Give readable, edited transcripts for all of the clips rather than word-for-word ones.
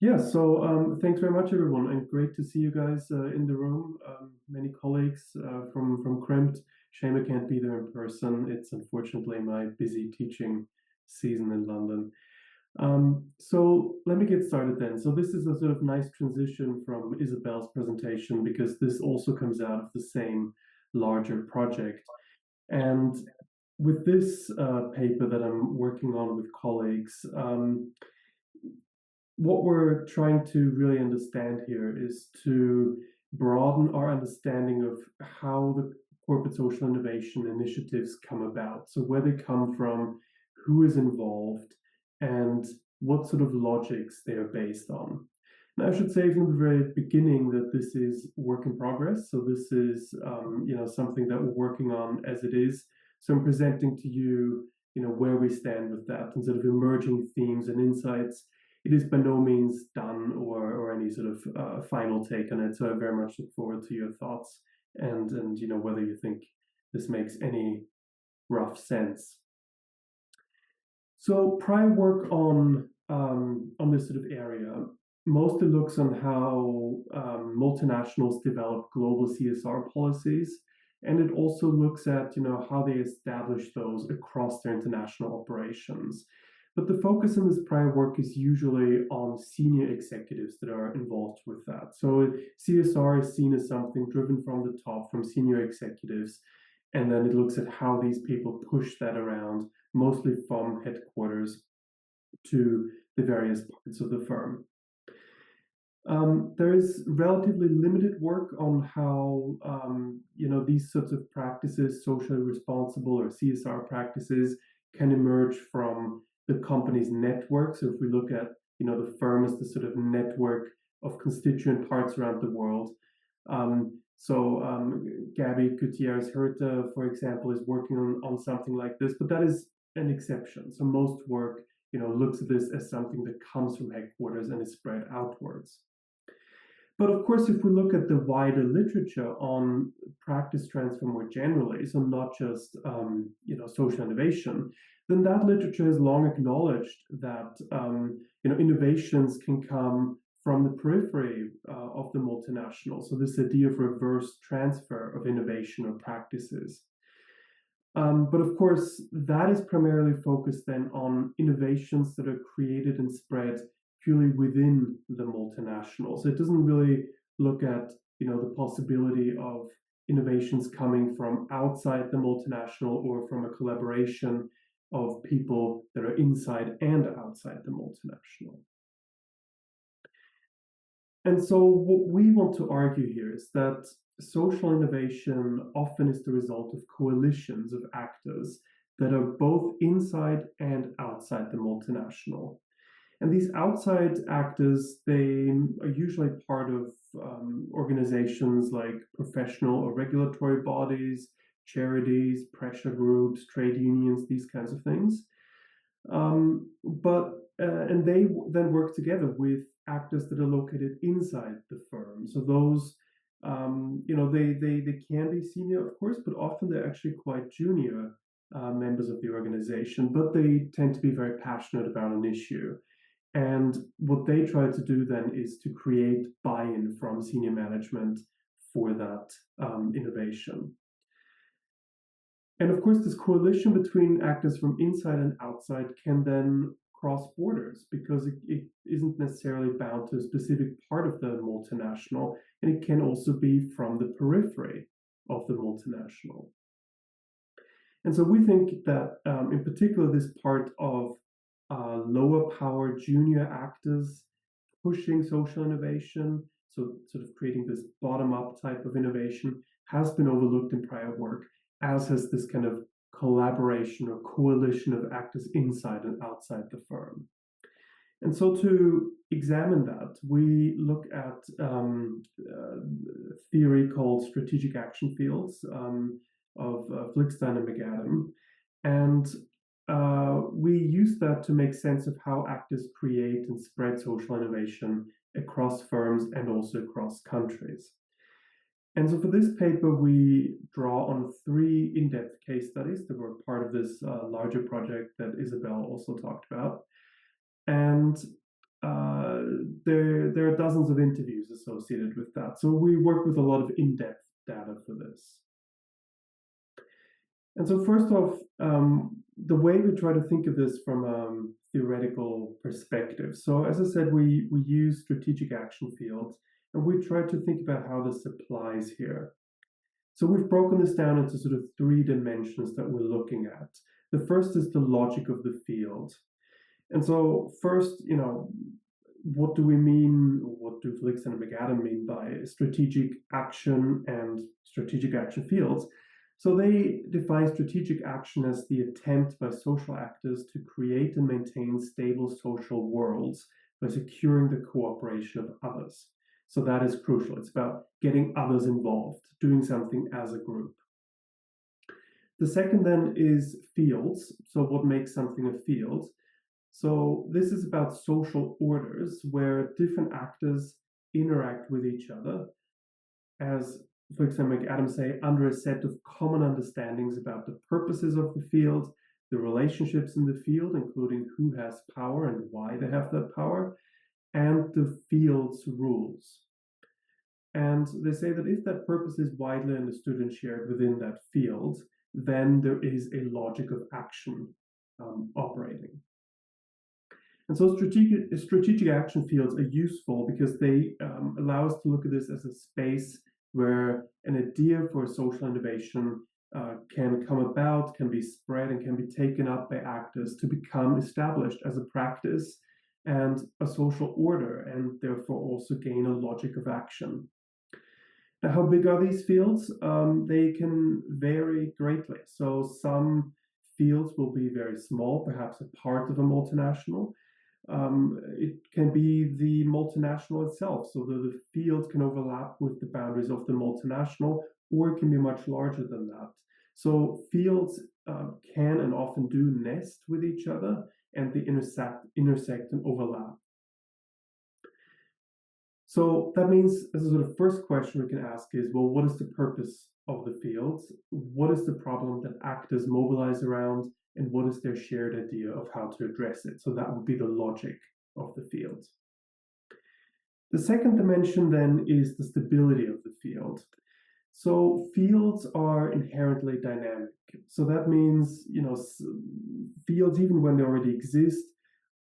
Yeah, so thanks very much, everyone, and great to see you guys in the room. Many colleagues from Crimped. Shame I can't be there in person. It's unfortunately my busy teaching season in London. So let me get started then. So this is a sort of nice transition from Isabel's presentation because this also comes out of the same larger project. And with this paper that I'm working on with colleagues, what we're trying to really understand here is to broaden our understanding of how the corporate social innovation initiatives come about. So where they come from, who is involved, and what sort of logics they are based on. And I should say from the very beginning that this is work in progress. So this is something that we're working on as it is. So I'm presenting to you, where we stand with that and sort of emerging themes and insights. It is by no means done or any sort of final take on it. So I very much look forward to your thoughts and whether you think this makes any rough sense. So prior work on this sort of area mostly looks on how multinationals develop global CSR policies, and it also looks at how they establish those across their international operations. But the focus in this prior work is usually on senior executives that are involved with that. So CSR is seen as something driven from the top, from senior executives, and then it looks at how these people push that around, mostly from headquarters to the various parts of the firm. There is relatively limited work on how these sorts of practices, socially responsible or CSR practices, can emerge from the company's network. So if we look at the firm as the sort of network of constituent parts around the world. Gabby Gutierrez Herta, for example, is working on something like this, but that is an exception. So most work looks at this as something that comes from headquarters and is spread outwards. But of course, if we look at the wider literature on practice transfer more generally, so not just social innovation, then that literature has long acknowledged that innovations can come from the periphery of the multinational. So this idea of reverse transfer of innovation or practices. But of course, that is primarily focused then on innovations that are created and spread purely within the multinational. So it doesn't really look at the possibility of innovations coming from outside the multinational or from a collaboration of people that are inside and outside the multinational. And so what we want to argue here is that social innovation often is the result of coalitions of actors that are both inside and outside the multinational. And these outside actors, they are usually part of organizations like professional or regulatory bodies, charities, pressure groups, trade unions, these kinds of things. And they then work together with actors that are located inside the firm. So those, they can be senior, of course, but often they're actually quite junior members of the organization, but they tend to be very passionate about an issue. And what they try to do then is to create buy-in from senior management for that innovation. And of course, this coalition between actors from inside and outside can then cross borders because it isn't necessarily bound to a specific part of the multinational, and it can also be from the periphery of the multinational. And so we think that in particular, this part of lower power junior actors pushing social innovation, so sort of creating this bottom-up type of innovation, has been overlooked in prior work, as has this kind of collaboration or coalition of actors inside and outside the firm. And so to examine that, we look at theory called strategic action fields of Flickstein and McAdam. And we use that to make sense of how actors create and spread social innovation across firms and also across countries. And so for this paper, we draw on 3 in-depth case studies that were part of this larger project that Isabel also talked about. And there are dozens of interviews associated with that. So we work with a lot of in-depth data for this. And so first off, the way we try to think of this from a theoretical perspective. So as I said, we use strategic action fields, and we try to think about how this applies here. So we've broken this down into sort of 3 dimensions that we're looking at. The first is the logic of the field. And so first, what do we mean, what do Philipp and Machado mean by strategic action and strategic action fields? So they define strategic action as the attempt by social actors to create and maintain stable social worlds by securing the cooperation of others. So that is crucial. It's about getting others involved, doing something as a group. The second then is fields. So what makes something a field? So this is about social orders where different actors interact with each other as, for example, like Adam say, under a set of common understandings about the purposes of the field, the relationships in the field, including who has power and why they have that power, and the field's rules. And they say that if that purpose is widely understood and shared within that field, then there is a logic of action operating. And so strategic action fields are useful because they allow us to look at this as a space where an idea for social innovation can come about, can be spread, and can be taken up by actors to become established as a practice and a social order, and therefore also gain a logic of action. Now, how big are these fields? They can vary greatly. So some fields will be very small, perhaps a part of a multinational. It can be the multinational itself, so the fields can overlap with the boundaries of the multinational, or it can be much larger than that. So fields can and often do nest with each other, and they intersect and overlap. So that means, as a sort of first question we can ask is, well, what is the purpose of the fields? What is the problem that actors mobilize around? And what is their shared idea of how to address it? So that would be the logic of the field. The second dimension then is the stability of the field. So fields are inherently dynamic. So that means, fields, even when they already exist,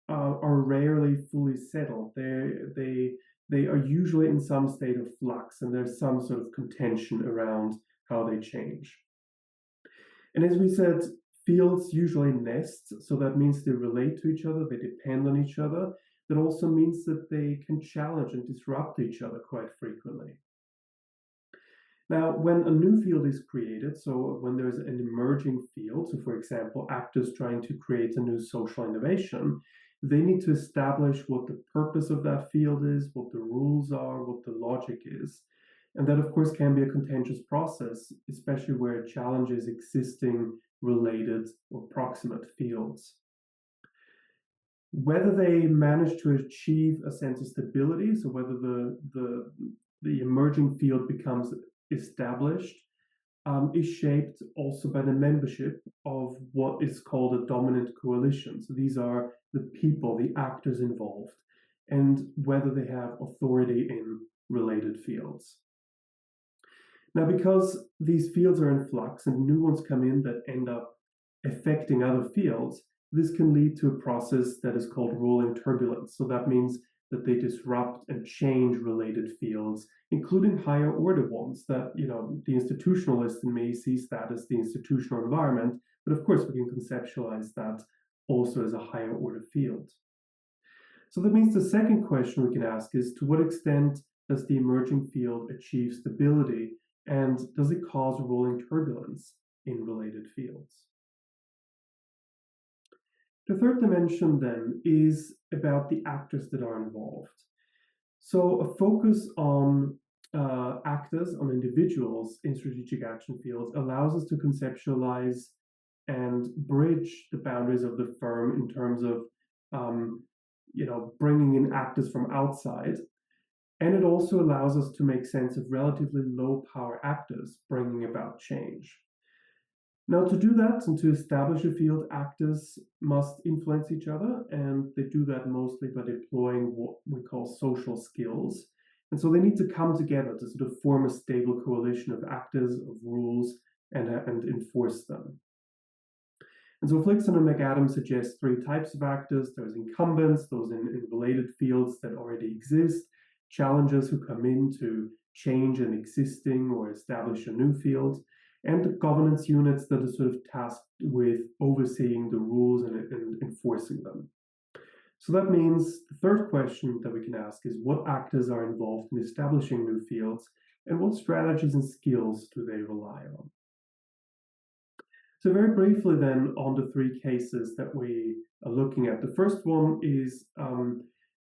are rarely fully settled. They are usually in some state of flux, and there's some sort of contention around how they change. And as we said, fields usually nest, so that means they relate to each other, they depend on each other. That also means that they can challenge and disrupt each other quite frequently. Now, when a new field is created, so when there's an emerging field, so for example, actors trying to create a new social innovation, they need to establish what the purpose of that field is, what the rules are, what the logic is. And that, of course, can be a contentious process, especially where it challenges existing related or proximate fields. Whether they manage to achieve a sense of stability, so whether the emerging field becomes established, is shaped also by the membership of what is called a dominant coalition. So these are the people, the actors involved, and whether they have authority in related fields. Now, because these fields are in flux and new ones come in that end up affecting other fields, this can lead to a process that is called rolling turbulence. So that means that they disrupt and change related fields, including higher order ones that, the institutionalist in me sees that as the institutional environment, but of course we can conceptualize that also as a higher order field. So that means the second question we can ask is, to what extent does the emerging field achieve stability, and does it cause rolling turbulence in related fields? The third dimension then is about the actors that are involved. So a focus on actors, on individuals in strategic action fields allows us to conceptualize and bridge the boundaries of the firm in terms of bringing in actors from outside. And it also allows us to make sense of relatively low power actors bringing about change. Now, to do that and to establish a field, actors must influence each other, and they do that mostly by deploying what we call social skills. And so they need to come together to sort of form a stable coalition of actors, of rules, and enforce them. And so Flixon and McAdam suggest three types of actors. There's incumbents, those in related fields that already exist, challengers who come in to change an existing or establish a new field, and the governance units that are sort of tasked with overseeing the rules and enforcing them. So that means the third question that we can ask is what actors are involved in establishing new fields, and what strategies and skills do they rely on? So very briefly then on the three cases that we are looking at. The first one is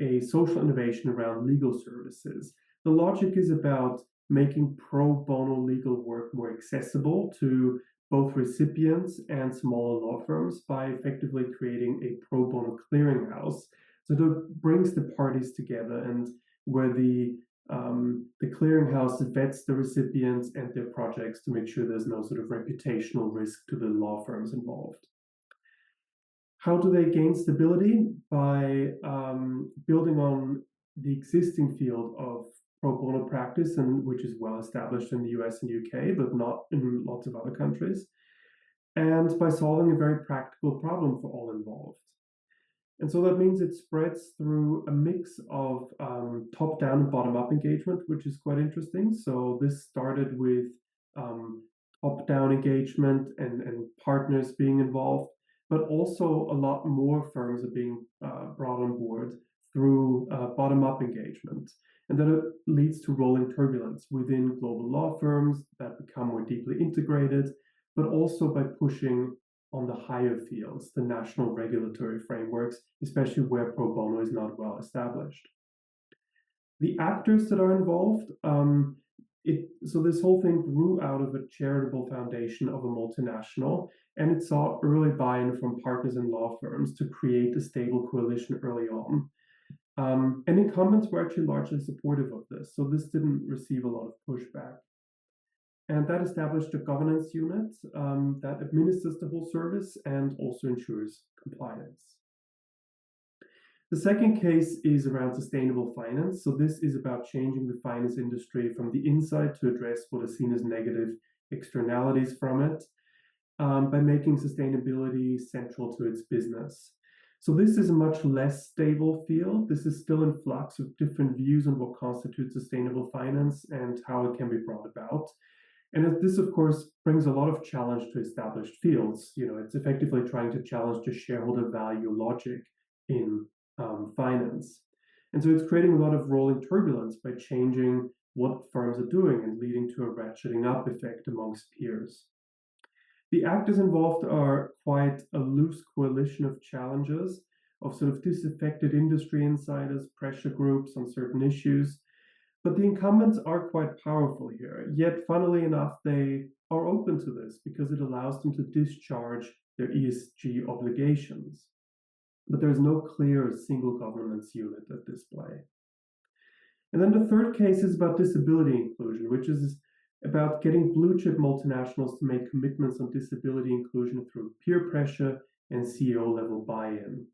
a social innovation around legal services. The logic is about making pro bono legal work more accessible to both recipients and smaller law firms by effectively creating a pro bono clearinghouse. So that brings the parties together, and where the clearinghouse vets the recipients and their projects to make sure there's no sort of reputational risk to the law firms involved. How do they gain stability? By building on the existing field of pro bono practice, and which is well established in the US and UK, but not in lots of other countries, and by solving a very practical problem for all involved. And so that means it spreads through a mix of top-down and bottom-up engagement, which is quite interesting. So this started with top-down engagement and partners being involved, but also a lot more firms are being brought on board through bottom-up engagement. And then it leads to rolling turbulence within global law firms that become more deeply integrated, but also by pushing on the higher fields, the national regulatory frameworks, especially where pro bono is not well established. The actors that are involved, so this whole thing grew out of a charitable foundation of a multinational, and it saw early buy-in from partners in law firms to create a stable coalition early on. And incumbents were actually largely supportive of this, so this didn't receive a lot of pushback. And that established a governance unit that administers the whole service and also ensures compliance. The second case is around sustainable finance. So this is about changing the finance industry from the inside to address what is seen as negative externalities from it by making sustainability central to its business. So this is a much less stable field. This is still in flux with different views on what constitutes sustainable finance and how it can be brought about. And this, of course, brings a lot of challenge to established fields. You know, it's effectively trying to challenge the shareholder value logic in finance. And so it's creating a lot of rolling turbulence by changing what firms are doing and leading to a ratcheting up effect amongst peers. The actors involved are quite a loose coalition of challengers, of sort of disaffected industry insiders, pressure groups on certain issues. But the incumbents are quite powerful here, yet funnily enough, they are open to this because it allows them to discharge their ESG obligations. But there's no clear single governance unit at display. And then the third case is about disability inclusion, which is about getting blue chip multinationals to make commitments on disability inclusion through peer pressure and CEO level buy-in.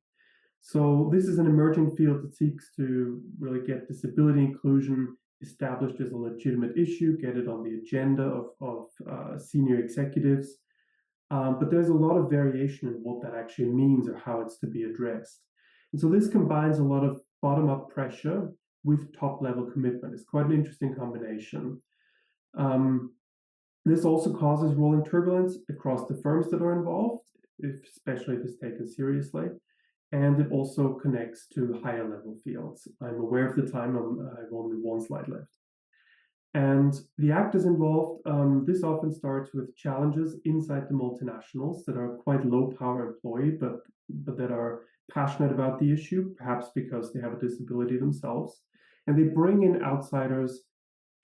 So this is an emerging field that seeks to really get disability inclusion established as a legitimate issue, get it on the agenda of senior executives. But there's a lot of variation in what that actually means or how it's to be addressed. And so this combines a lot of bottom-up pressure with top-level commitment. It's quite an interesting combination. This also causes rolling turbulence across the firms that are involved, especially if it's taken seriously. And it also connects to higher level fields. I'm aware of the time, I have only one slide left. And the actors involved, this often starts with challenges inside the multinationals that are quite low power employee, but that are passionate about the issue, perhaps because they have a disability themselves. And they bring in outsiders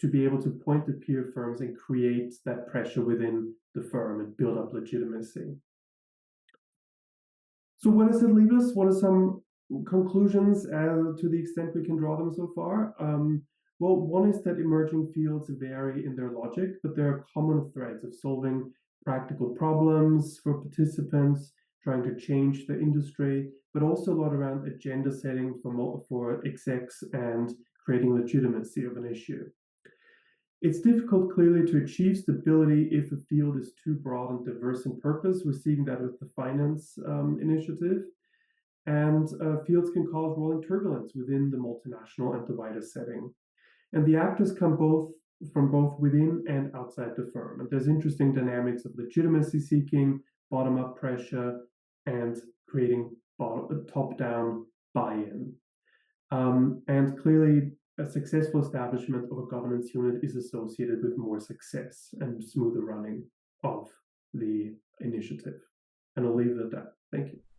to be able to point to peer firms and create that pressure within the firm and build up legitimacy. So where does it leave us? What are some conclusions to the extent we can draw them so far? Well, one is that emerging fields vary in their logic, but there are common threads of solving practical problems for participants, trying to change the industry, but also a lot around agenda setting for execs and creating legitimacy of an issue. It's difficult, clearly, to achieve stability if a field is too broad and diverse in purpose. We're seeing that with the finance initiative. And fields can cause rolling turbulence within the multinational and the wider setting. And the actors come from both within and outside the firm. And there's interesting dynamics of legitimacy seeking, bottom-up pressure, and creating top-down buy-in. And clearly, a successful establishment of a governance unit is associated with more success and smoother running of the initiative. And I'll leave it at that. Thank you.